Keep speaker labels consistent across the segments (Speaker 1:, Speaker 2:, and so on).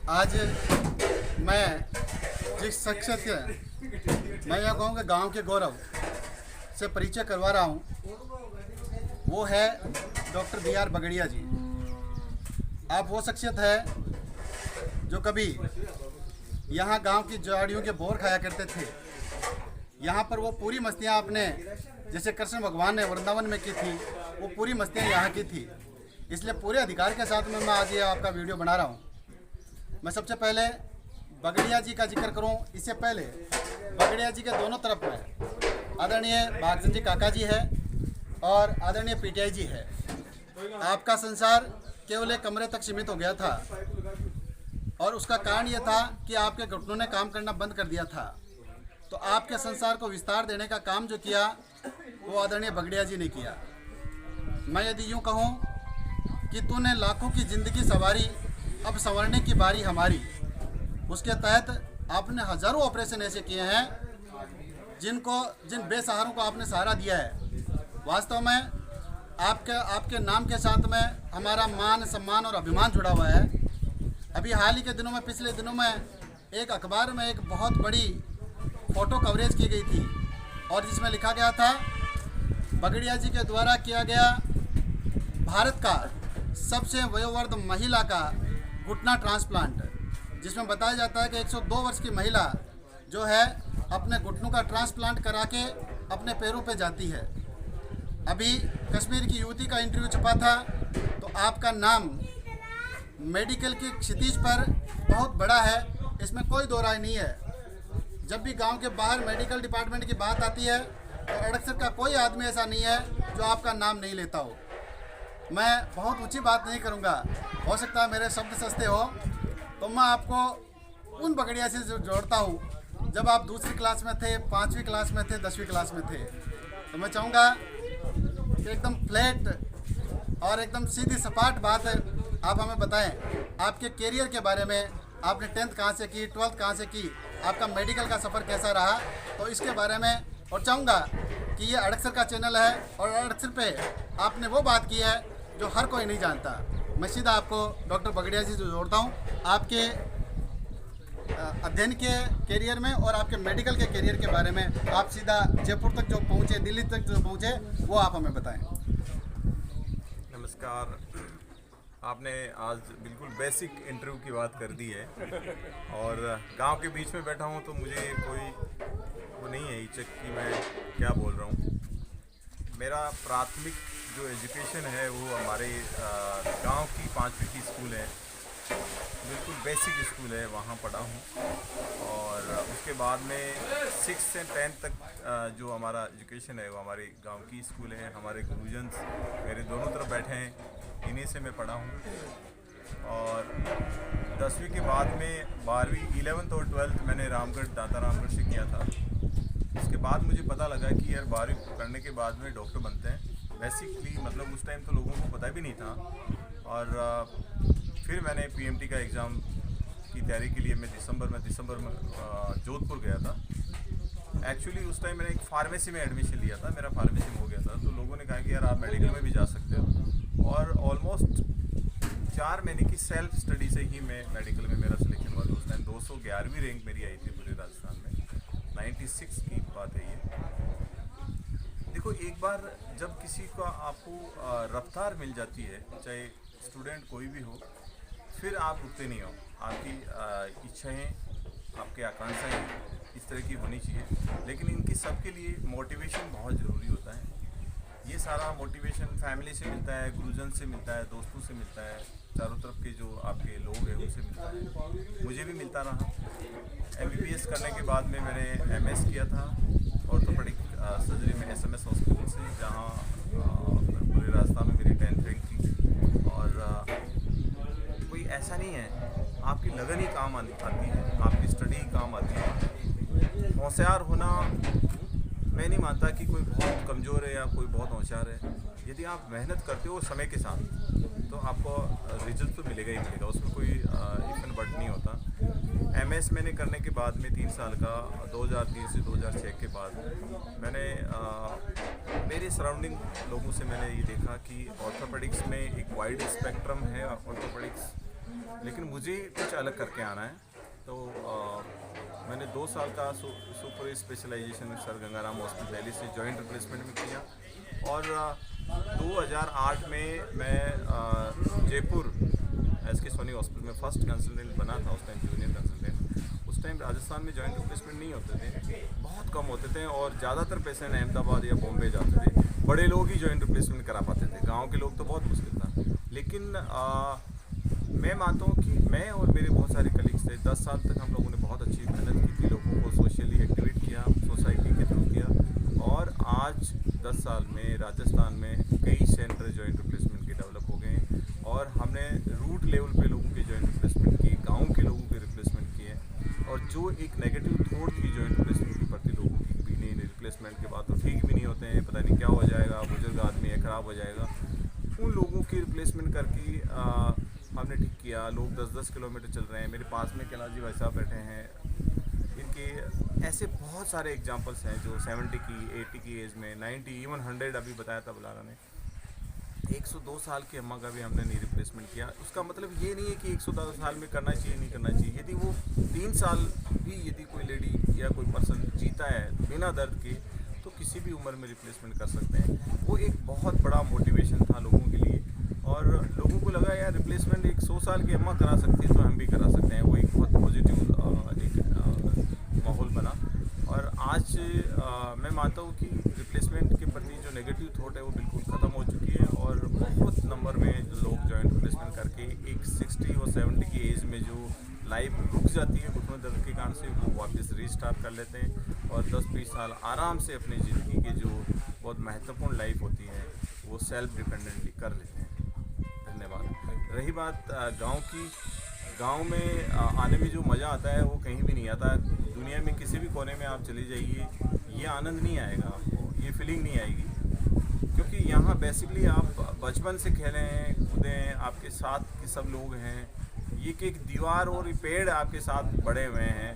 Speaker 1: आज मैं जिस शख्सियत के मैं यह कहूँगा गांव के गौरव से परिचय करवा रहा हूँ, वो है डॉक्टर बी.आर. बगड़िया जी। आप वो शख्सियत है जो कभी यहाँ गांव की झाड़ियों के बोर खाया करते थे। यहाँ पर वो पूरी मस्तियाँ आपने जैसे कृष्ण भगवान ने वृंदावन में की थी, वो पूरी मस्तियाँ यहाँ की थी। इसलिए पूरे अधिकार के साथ में मैं आज ये आपका वीडियो बना रहा हूँ। मैं सबसे पहले बगड़िया जी का जिक्र करूँ, इससे पहले बगड़िया जी के दोनों तरफ में आदरणीय भागचंद जी काका जी है और आदरणीय पीटीआई जी है। आपका संसार केवल एक कमरे तक सीमित हो गया था और उसका कारण यह था कि आपके घुटनों ने काम करना बंद कर दिया था। तो आपके संसार को विस्तार देने का काम जो किया वो आदरणीय बगड़िया जी ने किया। मैं यदि यूँ कहूँ कि तूने लाखों की ज़िंदगी सवारी, अब संवरने की बारी हमारी, उसके तहत आपने हज़ारों ऑपरेशन ऐसे किए हैं जिन बेसहारों को आपने सहारा दिया है। वास्तव में आपके नाम के साथ में हमारा मान, सम्मान और अभिमान जुड़ा हुआ है। अभी हाल ही के दिनों में, पिछले दिनों में एक अखबार में एक बहुत बड़ी फ़ोटो कवरेज की गई थी और जिसमें लिखा गया था बगड़िया जी के द्वारा किया गया भारत का सबसे वयोवृद्ध महिला का घुटना ट्रांसप्लांट, जिसमें बताया जाता है कि 102 वर्ष की महिला जो है अपने घुटनों का ट्रांसप्लांट करा के अपने पैरों पे जाती है। अभी कश्मीर की युवती का इंटरव्यू छपा था तो आपका नाम मेडिकल की क्षितिज पर बहुत बड़ा है, इसमें कोई दो राय नहीं है। जब भी गांव के बाहर मेडिकल डिपार्टमेंट की बात आती है तो अड़सर का कोई आदमी ऐसा नहीं है जो आपका नाम नहीं लेता हो। मैं बहुत ऊंची बात नहीं करूंगा, हो सकता है मेरे शब्द सस्ते हो, तो मैं आपको उन बगड़िया से जोड़ता हूं जब आप दूसरी क्लास में थे, 5वीं क्लास में थे, 10वीं क्लास में थे। तो मैं चाहूँगा कि एकदम फ्लैट और एकदम सीधी सपाट बात आप हमें बताएं आपके कैरियर के बारे में। आपने 10th कहाँ से की, 12th कहाँ से की, आपका मेडिकल का सफ़र कैसा रहा, तो इसके बारे में। और चाहूँगा कि ये अड़सर का चैनल है और अड़सर पे आपने वो बात की है जो हर कोई नहीं जानता। मैं सीधा आपको डॉक्टर बगड़िया जी से जोड़ता हूँ आपके अध्ययन के कैरियर में और आपके मेडिकल के कैरियर के बारे में। आप सीधा जयपुर तक जो पहुँचे, दिल्ली तक जो पहुँचे, वो आप हमें बताएं।
Speaker 2: नमस्कार। आपने आज बिल्कुल बेसिक इंटरव्यू की बात कर दी है और गांव के बीच में बैठा हूं तो मुझे कोई वो नहीं है हिचक कि मैं क्या बोल रहा हूं। मेरा प्राथमिक जो एजुकेशन है वो हमारे गांव की 5वीं की स्कूल है, बिल्कुल बेसिक स्कूल है, वहाँ पढ़ा हूँ। और उसके बाद में 6th से 10th तक जो हमारा एजुकेशन है वो हमारे गांव की स्कूल है। हमारे गुरुजन्स मेरे दोनों तरफ बैठे हैं, इन्हीं से मैं पढ़ा हूँ। और 10वीं के बाद में 12वीं, 11th और 12th मैंने रामगढ़, दाता रामगढ़ से किया था। उसके बाद मुझे पता लगा कि यार 12वीं करने के बाद में डॉक्टर बनते हैं। बेसिकली मतलब उस टाइम तो लोगों को पता भी नहीं था। और फिर मैंने पीएमटी का एग्ज़ाम की तैयारी के लिए मैं दिसंबर में जोधपुर गया था। एक्चुअली उस टाइम मैंने एक फार्मेसी में एडमिशन लिया था, मेरा फार्मेसी में हो गया था। तो लोगों ने कहा कि यार आप मेडिकल में भी जा सकते हो। और ऑलमोस्ट 4 महीने की सेल्फ स्टडी से ही मैं मेडिकल में मेरा सिलेक्शन हुआ था। उस टाइम 211वीं रैंक मेरी आई थी पूरे राजस्थान में, 96 की बात है ये। देखो, एक बार जब किसी का आपको रफ्तार मिल जाती है, चाहे स्टूडेंट कोई भी हो, फिर आप रुकते नहीं हो। आपकी इच्छाएं, आपके आकांक्षाएं इस तरह की होनी चाहिए। लेकिन इनकी सबके लिए मोटिवेशन बहुत ज़रूरी होता है। ये सारा मोटिवेशन फैमिली से मिलता है, गुरुजन से मिलता है, दोस्तों से मिलता है, चारों तरफ के जो आपके लोग हैं उनसे मिलता है। मुझे भी मिलता रहा। MBBS करने के बाद में मैंने MS किया था ऑर्थोपेडिक सर्जरी में SMS हॉस्पिटल से, जहाँ पूरे राजस्थान में मेरी 10th रैंक थी। और कोई ऐसा नहीं है, आपकी लगन ही काम आती है, आपकी स्टडी ही काम आती है। होशियार होना, मैं नहीं मानता कि कोई बहुत कमज़ोर है या कोई बहुत होशियार है। यदि आप मेहनत करते हो समय के साथ तो आपको रिजल्ट तो मिलेगा ही मिलेगा, उसमें कोई इफ एंड बट नहीं होता। MS मैंने करने के बाद में 3 साल का, 2003 से 2006 के बाद मैंने मेरे सराउंडिंग लोगों से मैंने ये देखा कि ऑर्थोपेडिक्स में एक वाइड स्पेक्ट्रम है। ऑर्थोपेडिक्स लेकिन मुझे कुछ अलग करके आना है। तो मैंने 2 साल का super specialization sir Gangaram hospital Delhi से जॉइंट रिप्लेसमेंट में किया और 2008 में मैं जयपुर SK सोनी हॉस्पिटल में फर्स्ट कंसल्टेंट बना था, उस टाइम जूनियर कंसल्टेंट। उस टाइम राजस्थान में जॉइंट रिप्लेसमेंट नहीं होते थे, बहुत कम होते थे और ज़्यादातर पेशेंट अहमदाबाद या बॉम्बे जाते थे। बड़े लोग ही जॉइंट रिप्लेसमेंट करा पाते थे, गांव के लोग तो बहुत मुश्किल था। लेकिन मैं मानता हूँ कि मैं और मेरे बहुत सारे कलीग्स थे, 10 साल तक हम लोगों ने बहुत अच्छी मेहनत की थी, लोगों को सोशली एक्टिवेट किया, सोसाइटी के थ्रू किया और आज 10 साल में राजस्थान में कई सेंटर जॉइंट रिप्लेसमेंट के डेवलप हो गए हैं और हमने रूट लेवल पे लोगों के जॉइंट रिप्लेसमेंट की, गांव के लोगों के रिप्लेसमेंट किए और जो एक नेगेटिव थॉट थी जॉइंट रिप्लेसमेंट के प्रति लोगों की भी नहीं, रिप्लेसमेंट के बाद तो ठीक भी नहीं होते हैं, पता नहीं क्या हो जाएगा, बुजुर्ग आदमी है, ख़राब हो जाएगा, उन लोगों की रिप्लेसमेंट करके हमने ठीक किया। लोग 10-10 किलोमीटर चल रहे हैं। मेरे पास में कैलाश जी भाई साहब बैठे हैं, इनके ऐसे बहुत सारे एग्जांपल्स हैं जो 70 की 80 की एज में 90 इवन 100 अभी बताया था बुलारा ने। 102 साल की अम्मा का भी हमने नी रिप्लेसमेंट किया। उसका मतलब ये नहीं है कि 110 साल में करना चाहिए नहीं करना चाहिए। यदि वो 3 साल भी यदि कोई लेडी या कोई पर्सन जीता है बिना दर्द के तो किसी भी उम्र में रिप्लेसमेंट कर सकते हैं। वो एक बहुत बड़ा मोटिवेशन था लोगों के लिए और लोगों को लगा यार रिप्लेसमेंट एक 100 साल की अम्मा करा सकती है तो हम भी करा सकते हैं। वो एक बहुत पॉजिटिव एक माहौल बना और आज मैं मानता हूँ कि रिप्लेसमेंट के प्रति जो नेगेटिव थॉट है वो बिल्कुल ख़त्म हो चुकी है और बहुत नंबर में लोग जॉइंट रिप्लेसमेंट करके एक 60 और 70 की एज में जो लाइफ रुक जाती है घुटने दर्द के कारण से वो वापस रीस्टार्ट कर लेते हैं और 10-20 साल आराम से अपनी ज़िंदगी के जो बहुत महत्वपूर्ण लाइफ होती है वो सेल्फ डिपेंडेंटली कर लेते हैं। धन्यवाद। रही बात गांव की, गांव में आने में जो मज़ा आता है वो कहीं भी नहीं आता। दुनिया में किसी भी कोने में आप चले जाइए ये आनंद नहीं आएगा आपको, ये फीलिंग नहीं आएगी क्योंकि यहाँ बेसिकली आप बचपन से खेले हैं, कूदे हैं, आपके साथ के सब लोग हैं, ये कि एक दीवार और पेड़ आपके साथ बड़े हुए हैं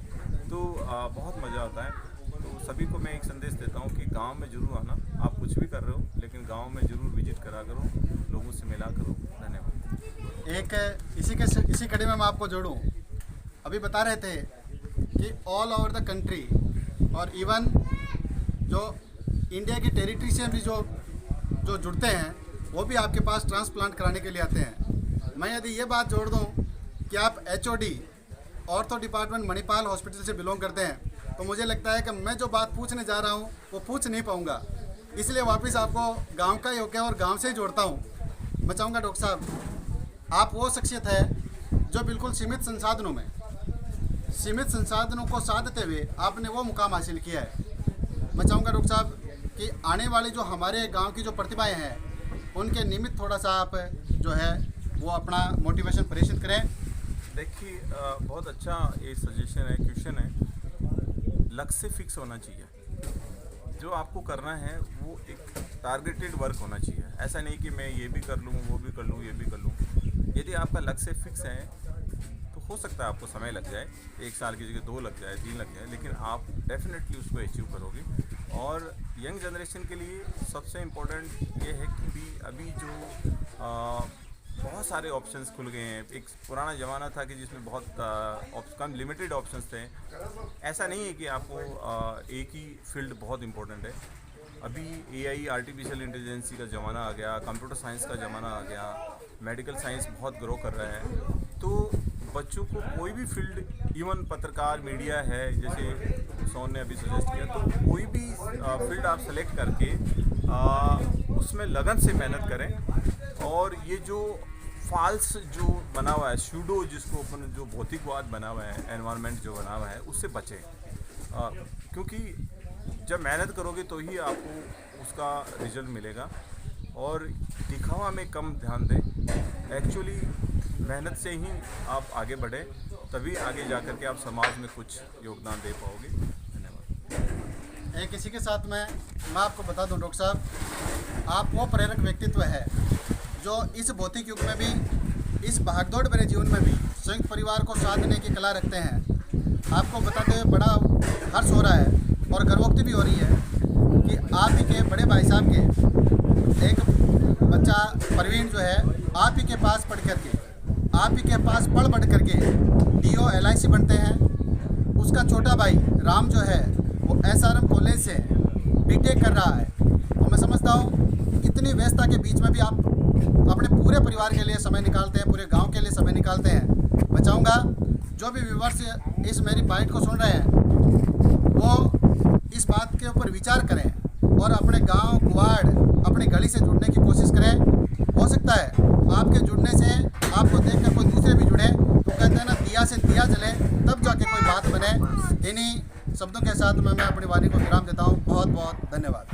Speaker 2: तो बहुत मज़ा आता है। तो सभी को मैं एक संदेश देता हूँ कि गांव में ज़रूर आना। आप कुछ भी कर रहे हो लेकिन गांव में ज़रूर विजिट करा करो, लोगों से मिला करो। धन्यवाद।
Speaker 1: एक इसी कड़ी में मैं आपको जोड़ूं, अभी बता रहे थे कि ऑल ओवर द कंट्री और इवन जो इंडिया की टेरिटरी से भी जो जुड़ते हैं वो भी आपके पास ट्रांसप्लांट कराने के लिए आते हैं। मैं यदि ये बात जोड़ दूं कि आप HOD ortho department Manipal hospital से बिलोंग करते हैं तो मुझे लगता है कि मैं जो बात पूछने जा रहा हूँ वो पूछ नहीं पाऊँगा, इसलिए वापस आपको गांव का ही होकर और गांव से ही जोड़ता हूँ। मैं चाहूँगा डॉक्टर साहब आप वो शख्सियत है जो बिल्कुल सीमित संसाधनों को साधते हुए आपने वो मुकाम हासिल किया है। मैं चाहूँगा डॉक्टर साहब कि आने वाली जो हमारे गांव की जो प्रतिभाएं हैं उनके निमित्त थोड़ा सा आप जो है वो अपना मोटिवेशन प्रेषित करें।
Speaker 2: देखिए बहुत अच्छा ये सजेशन है, क्वेश्चन है। लक्ष्य से फिक्स होना चाहिए, जो आपको करना है वो एक टारगेटेड वर्क होना चाहिए। ऐसा नहीं कि मैं ये भी कर लूँ वो भी कर लूँ ये भी कर लूँ। यदि आपका लक्ष्य फिक्स है तो हो सकता है आपको समय लग जाए, 1 साल की जगह 2 लग जाए 3 लग जाए, लेकिन आप डेफिनेटली उसको अचीव करोगे। और यंग जनरेशन के लिए सबसे इम्पोर्टेंट ये है कि अभी जो बहुत सारे ऑप्शंस खुल गए हैं। एक पुराना ज़माना था कि जिसमें बहुत कम लिमिटेड ऑप्शंस थे। ऐसा नहीं है कि आपको एक ही फील्ड बहुत इम्पोर्टेंट है। अभी AI आर्टिफिशियल इंटेलिजेंसी का ज़माना आ गया, कंप्यूटर साइंस का ज़माना आ गया, मेडिकल साइंस बहुत ग्रो कर रहा है। तो बच्चों को कोई भी फील्ड, इवन पत्रकार मीडिया है जैसे सोन ने अभी सजेस्ट किया, तो कोई भी फील्ड आप सेलेक्ट करके उसमें लगन से मेहनत करें। और ये जो फाल्स जो बना हुआ है, सूडो जिसको अपन जो भौतिकवाद बना हुआ है, एनवायरनमेंट जो बना हुआ है, उससे बचें। क्योंकि जब मेहनत करोगे तो ही आपको उसका रिजल्ट मिलेगा। और दिखावा में कम ध्यान दें। एक्चुअली मेहनत से ही आप आगे बढ़े, तभी आगे जा कर के आप समाज में कुछ योगदान दे पाओगे। धन्यवाद।
Speaker 1: एक इसी के साथ मैं आपको बता दूं डॉक्टर साहब, आप वो प्रेरक व्यक्तित्व है जो इस भौतिक युग में भी, इस भागदौड़ भरे जीवन में भी संयुक्त परिवार को साथ देने की कला रखते हैं। आपको बताते हुए बड़ा हर्ष हो रहा है और गर्वोक्ति भी हो रही है कि आप ही के बड़े भाई साहब के एक बच्चा परवीन जो है आप ही के पास पढ़ करके आप ही के पास पढ़ बढ़ करके DO LIC बनते हैं। उसका छोटा भाई राम जो है वो SRM कॉलेज से BTech कर रहा है। और मैं समझता हूँ इतनी व्यस्तता के बीच में भी आप अपने पूरे परिवार के लिए समय निकालते हैं, पूरे गांव के लिए समय निकालते हैं। मैं चाहूँगा जो भी व्यूवर्स इस मेरी बाइट को सुन रहे हैं वो इस बात के ऊपर विचार करें और अपने गांव गुआड़ अपनी गली से जुड़ने की कोशिश करें। हो सकता है आपके जुड़ने से आपको देखकर कोई दूसरे भी जुड़े। तो कहते हैं ना, दिया से दिया जले तब जाके कोई बात बने। इन्हीं शब्दों के साथ मैं अपनी वाणी को विराम देता हूँ। बहुत बहुत धन्यवाद।